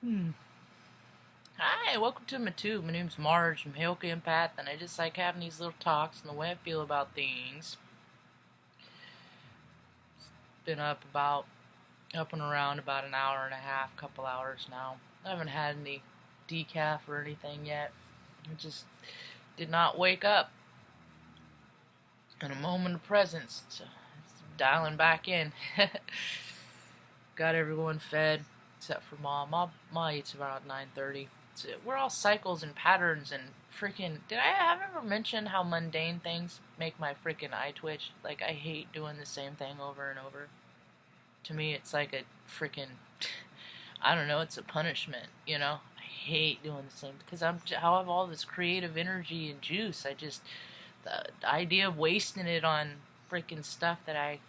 Hmm. Hi, welcome to my tube. My name's Marge. I'm Hilke Empath, and I just like having these little talks and the way I feel about things. Been up and around about an hour and a half, couple hours now. I haven't had any decaf or anything yet. I just did not wake up in a moment of presence. So it's dialing back in. Got everyone fed except for Mom. Mom eats around 9:30. We're all cycles and patterns and freaking. Did I have ever mentioned how mundane things make my freaking eye twitch? Like, I hate doing the same thing over and over. To me, it's like a freaking. I don't know. It's a punishment, you know. I hate doing the same because I have all this creative energy and juice. The idea of wasting it on freaking stuff that I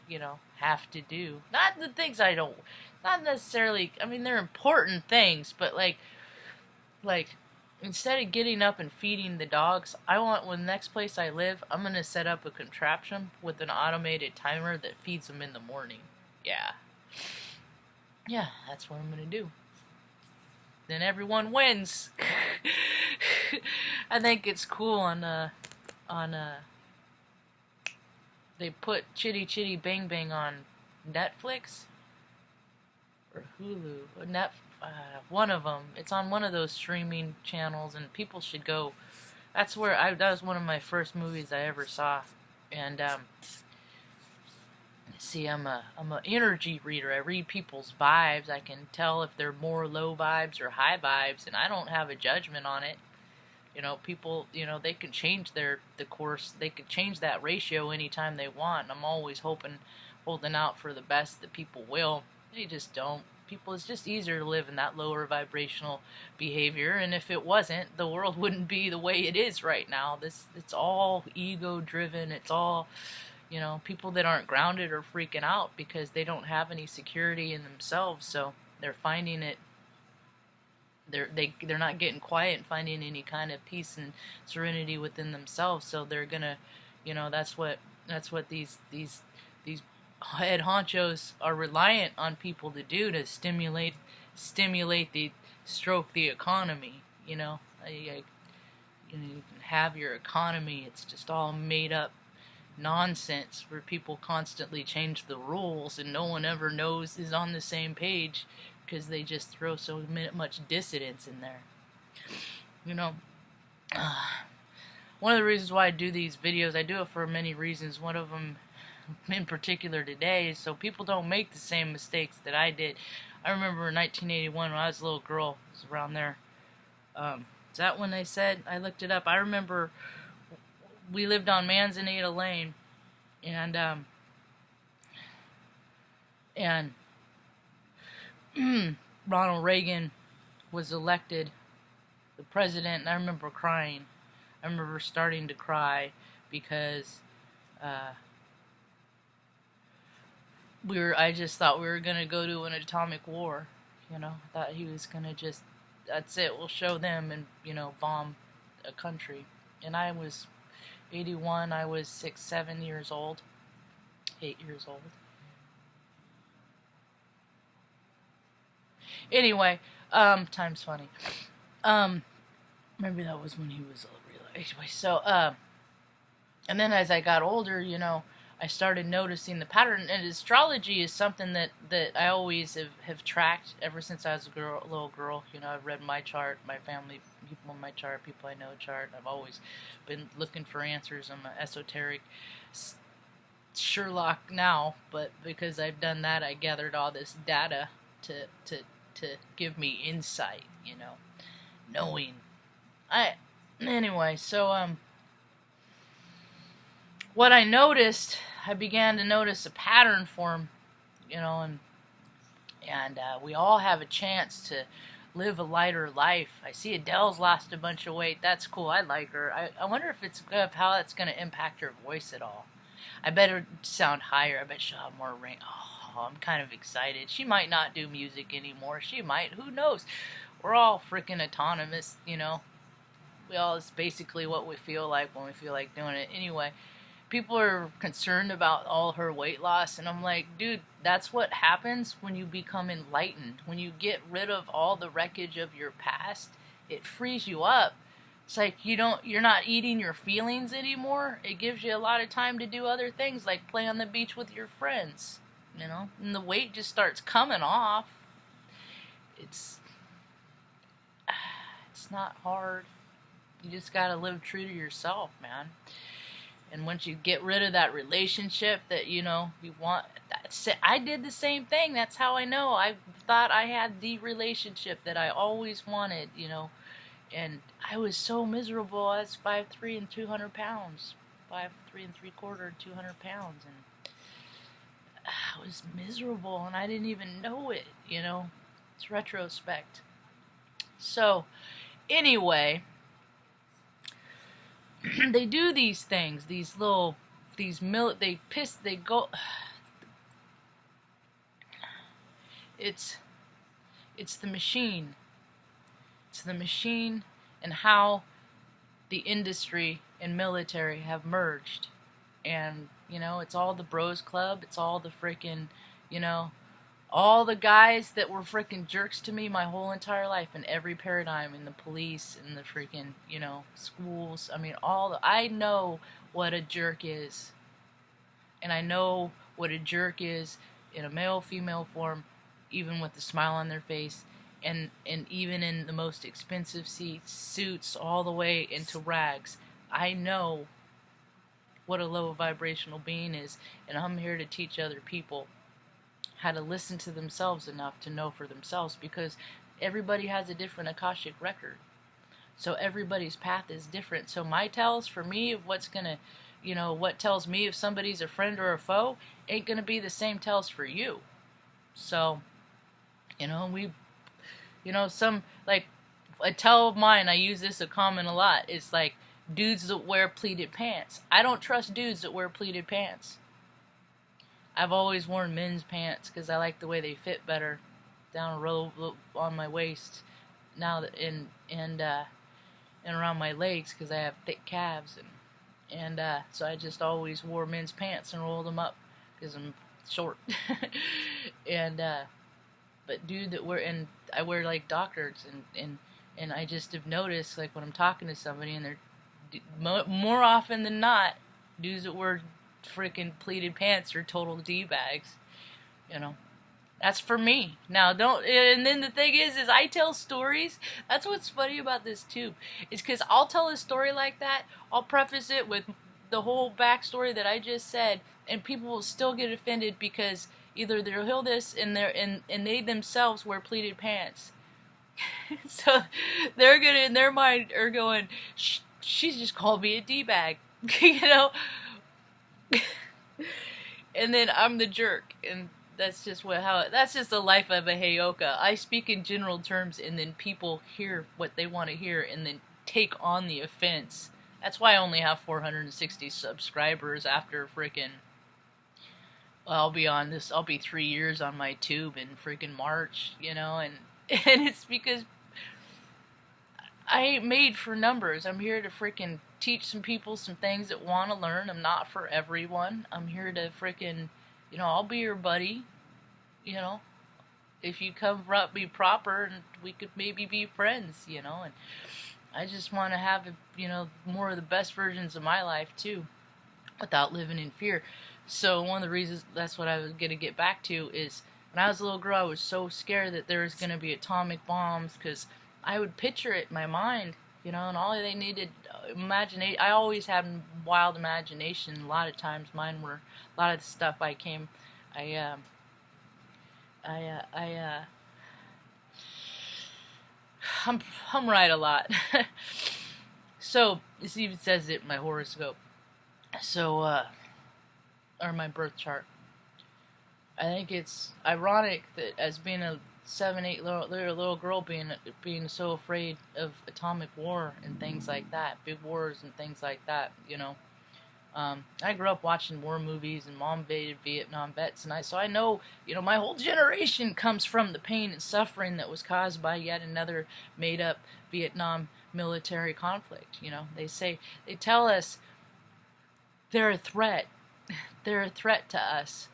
have to do. Not the things I don't. Not necessarily. I mean, they're important things, but like instead of getting up and feeding the dogs, I want when the next place I live, I'm gonna set up a contraption with an automated timer that feeds them in the morning. Yeah, yeah, that's what I'm gonna do. Then everyone wins. I think it's cool on they put Chitty Chitty Bang Bang on Netflix or Hulu. One of them. It's on one of those streaming channels, and people should go. That was one of my first movies I ever saw, and see, I'm a energy reader. I read people's vibes. I can tell if they're more low vibes or high vibes, and I don't have a judgment on it. People, they can change the course. They could change that ratio anytime they want. I'm always holding out for the best that people will. They just don't. People, it's just easier to live in that lower vibrational behavior, and if it wasn't, the world wouldn't be the way it is right now. It's all ego driven. It's all, people that aren't grounded are freaking out because they don't have any security in themselves, so they're finding it they're not getting quiet and finding any kind of peace and serenity within themselves. So they're gonna, that's what these head honchos are reliant on people to do to stimulate the stroke the economy. You can have your economy. It's just all made up nonsense where people constantly change the rules and no one ever knows is on the same page because they just throw so much dissidence in there. You know, one of the reasons why I do these videos, I do it for many reasons. One of them in particular today is so people don't make the same mistakes that I did. I remember in 1981 when I was a little girl, it was around there. Is that when they said? I looked it up. I remember we lived on Manzanita Lane, and and Ronald Reagan was elected the president, and I remember crying. I remember starting to cry because I just thought we were gonna go to an atomic war. I thought he was gonna just, that's it. We'll show them and bomb a country. And I was 81. I was 6, 7 years old, 8 years old. Anyway, time's funny. Maybe that was when he was real. Anyway, so and then as I got older, I started noticing the pattern. And astrology is something that I always have tracked ever since I was a little girl. I've read my chart, my family, people in my chart, people I know chart. I've always been looking for answers. I'm an esoteric Sherlock now, but because I've done that, I gathered all this data to give me insight, knowing. Anyway, so what I began to notice a pattern form, and we all have a chance to live a lighter life. I see Adele's lost a bunch of weight. That's cool. I like her. I wonder how that's going to impact her voice at all. I bet her sound higher. I bet she'll have more ring. Oh, I'm kind of excited. She might not do music anymore. She might. Who knows? We're all freaking autonomous, We all, it's basically what we feel like when we feel like doing it. Anyway, people are concerned about all her weight loss, and I'm like, dude, that's what happens when you become enlightened. When you get rid of all the wreckage of your past, it frees you up. It's like you're not eating your feelings anymore. It gives you a lot of time to do other things, like play on the beach with your friends, you know, and the weight just starts coming off. It's not hard. You just gotta live true to yourself, man. And once you get rid of that relationship that, you know, you want, I did the same thing. That's how I know. I thought I had the relationship that I always wanted, you know. And I was so miserable. I was 5'3" and 200 pounds. 5'3" and 3/4, 200 pounds. And I was miserable, and I didn't even know it, you know. It's retrospect. So, anyway, they do these things, they go, it's the machine. It's the machine and how the industry and military have merged. And, you know, it's all the bros club, it's all the freaking, you know, all the guys that were freaking jerks to me my whole entire life in every paradigm, in the police, in the freaking, you know, schools. I mean, I know what a jerk is. And I know what a jerk is in a male-female form, even with the smile on their face, and even in the most expensive suits all the way into rags. I know what a low vibrational being is, and I'm here to teach other people how to listen to themselves enough to know for themselves, because everybody has a different Akashic record. So everybody's path is different. So my tells for me of what's gonna, you know, what tells me if somebody's a friend or a foe ain't gonna be the same tells for you. So, you know, some, like, a tell of mine, I use this a comment a lot, it's like, dudes that wear pleated pants. I don't trust dudes that wear pleated pants. I've always worn men's pants because I like the way they fit better down a row on my waist now that and around my legs because I have thick calves, and so I just always wore men's pants and rolled them up because I'm short. And but dude that and I wear like doctors, and I just have noticed, like, when I'm talking to somebody and they're more often than not, dudes that wear freaking pleated pants are total D-bags, you know. That's for me. Now, and then the thing is I tell stories. That's what's funny about this too, is because I'll tell a story like that, I'll preface it with the whole backstory that I just said, and people will still get offended because either they'll hear this and they themselves wear pleated pants. So they're gonna, in their mind, are going, she's just called me a D-bag, you know. And then I'm the jerk, and that's just that's just the life of a Heyoka. I speak in general terms, and then people hear what they want to hear, and then take on the offense. That's why I only have 460 subscribers after freaking. Well, I'll be 3 years on my tube in freaking March, you know, and it's because I ain't made for numbers. I'm here to freaking teach some people some things that want to learn. I'm not for everyone. I'm here to freaking, you know, I'll be your buddy, you know, if you come be proper, and we could maybe be friends, you know. And I just want to have, you know, more of the best versions of my life too, without living in fear. So one of the reasons, that's what I was going to get back to, is when I was a little girl, I was so scared that there was going to be atomic bombs, because I would picture it in my mind, you know, and all they needed, imagination. I always had wild imagination. A lot of times mine were, a lot of the stuff I'm right a lot. So, this even says it in my horoscope. So, or my birth chart. I think it's ironic that as being a 7-8 little girl, being so afraid of atomic war and things like that, big wars and things like that, you know. I grew up watching war movies, and Mom dated Vietnam vets, and so I know, you know, my whole generation comes from the pain and suffering that was caused by yet another made-up Vietnam military conflict. You know, they tell us they're a threat. They're a threat to us.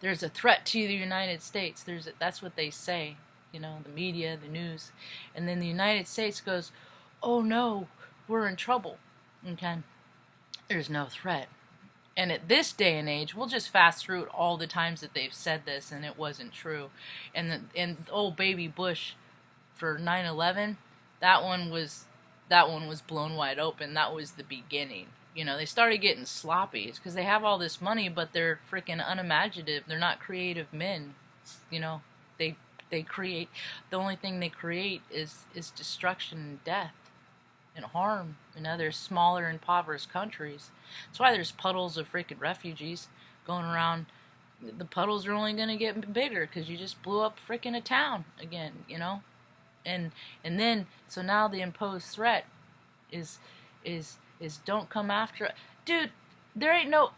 There's a threat to the United States. That's what they say, you know, the media, the news. And then the United States goes, oh no, we're in trouble. Okay? There's no threat. And at this day and age, we'll just fast through all the times that they've said this and it wasn't true. And old baby Bush for 9/11, that one was blown wide open. That was the beginning. You know, they started getting sloppy. It's because they have all this money, but they're freaking unimaginative. They're not creative men. You know, they create, the only thing they create is destruction and death and harm in other smaller impoverished countries. That's why there's puddles of freaking refugees going around. The puddles are only going to get bigger because you just blew up freaking a town again, you know? And then, so now the imposed threat is don't come after it. Dude, there ain't no,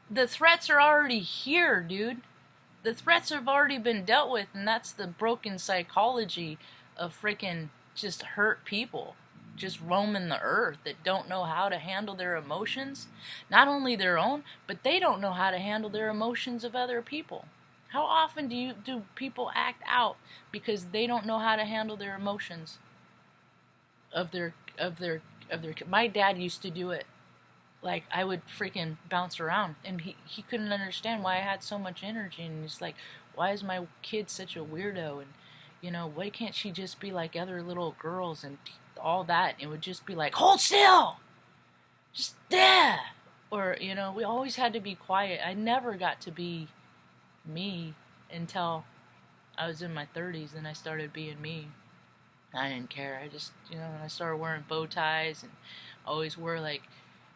the threats are already here, dude. The threats have already been dealt with, and that's the broken psychology of freaking just hurt people just roaming the earth that don't know how to handle their emotions. Not only their own, but they don't know how to handle their emotions of other people. How often do people act out because they don't know how to handle their emotions of their my dad used to do it. Like, I would freaking bounce around, and he couldn't understand why I had so much energy, and he's like, why is my kid such a weirdo, and, you know, why can't she just be like other little girls, and all that. It would just be like, hold still, just there, or, you know, we always had to be quiet. I never got to be me until I was in my 30s, and I started being me. I didn't care. I just, you know, I started wearing bow ties, and always wore, like,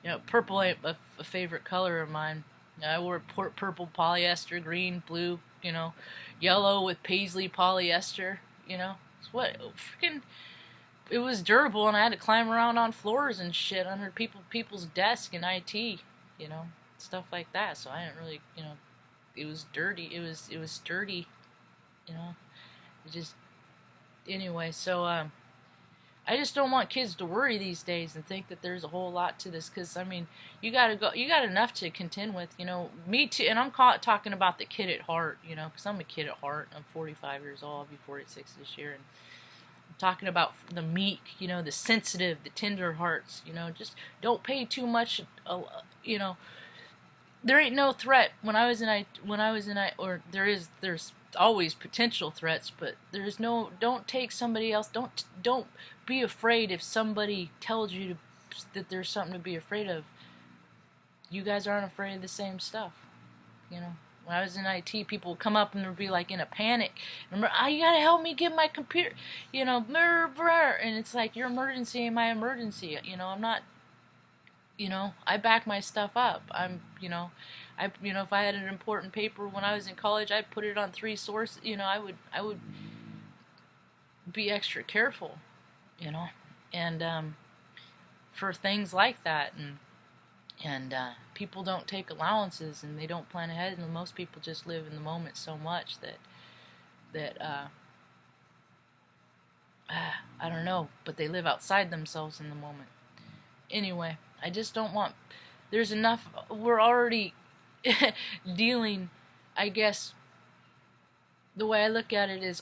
you know, purple ain't a favorite color of mine. I wore purple polyester, green, blue, you know, yellow with paisley polyester, you know. It's what, freaking, it was durable, and I had to climb around on floors and shit under people's desk in IT, you know, stuff like that. So I didn't really, you know, it was dirty. It was sturdy, you know. It just, anyway, so I just don't want kids to worry these days and think that there's a whole lot to this, because, I mean, you got enough to contend with, you know. Me too, and I'm talking about the kid at heart, you know, because I'm a kid at heart. I'm 45 years old. I'll be 46 this year, and I'm talking about the meek, you know, the sensitive, the tender hearts, you know. Just don't pay too much, you know. There ain't no threat. There's always potential threats, but there's no, don't take somebody else, don't be afraid if somebody tells you that there's something to be afraid of. You guys aren't afraid of the same stuff, you know. When I was in IT, people would come up and they'd be like in a panic. Remember, you gotta help me get my computer, you know, and it's like, your emergency ain't my emergency, you know. I'm not, you know, I back my stuff up. I'm, you know, if I had an important paper when I was in college, I'd put it on 3 sources. You know, I would be extra careful, you know, and for things like that, and people don't take allowances, and they don't plan ahead, and most people just live in the moment so much that I don't know, but they live outside themselves in the moment. Anyway, I just don't want, there's enough, we're already dealing, I guess, the way I look at it is,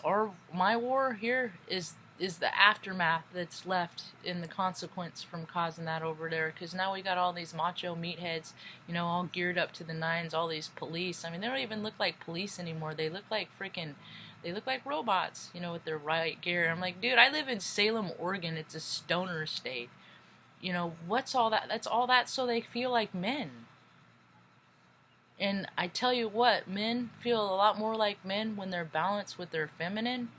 my war here is the aftermath that's left in the consequence from causing that over there, because now we got all these macho meatheads, you know, all geared up to the nines, all these police. I mean, they don't even look like police anymore. They look like they look like robots, you know, with their riot gear. I'm like, dude, I live in Salem, Oregon. It's a stoner state. You know, what's all that? That's all that so they feel like men. And I tell you what, men feel a lot more like men when they're balanced with their feminine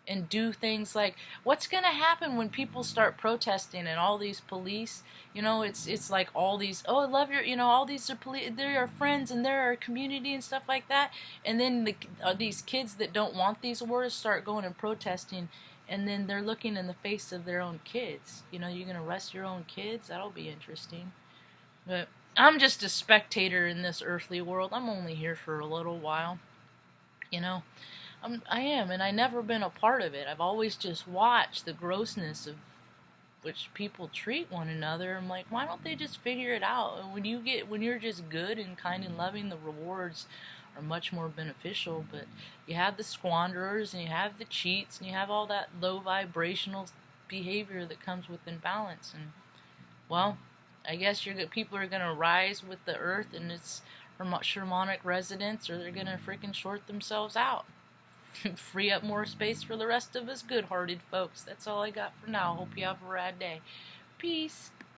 and do things like, what's going to happen when people start protesting and all these police, you know, it's like all these, oh, I love your, you know, all these are police, they're our friends and they're our community and stuff like that. And then these kids that don't want these wars start going and protesting, and then they're looking in the face of their own kids. You know, you're going to arrest your own kids? That'll be interesting. But I'm just a spectator in this earthly world. I'm only here for a little while. You know, I am, and I've never been a part of it. I've always just watched the grossness which people treat one another. I'm like, why don't they just figure it out? And when you're just good and kind and loving, the rewards are much more beneficial. But you have the squanderers, and you have the cheats, and you have all that low vibrational behavior that comes with imbalance. And well, I guess people are gonna rise with the earth and its harmonic resonance, or they're gonna freaking short themselves out. Free up more space for the rest of us good-hearted folks. That's all I got for now. Hope you have a rad day. Peace.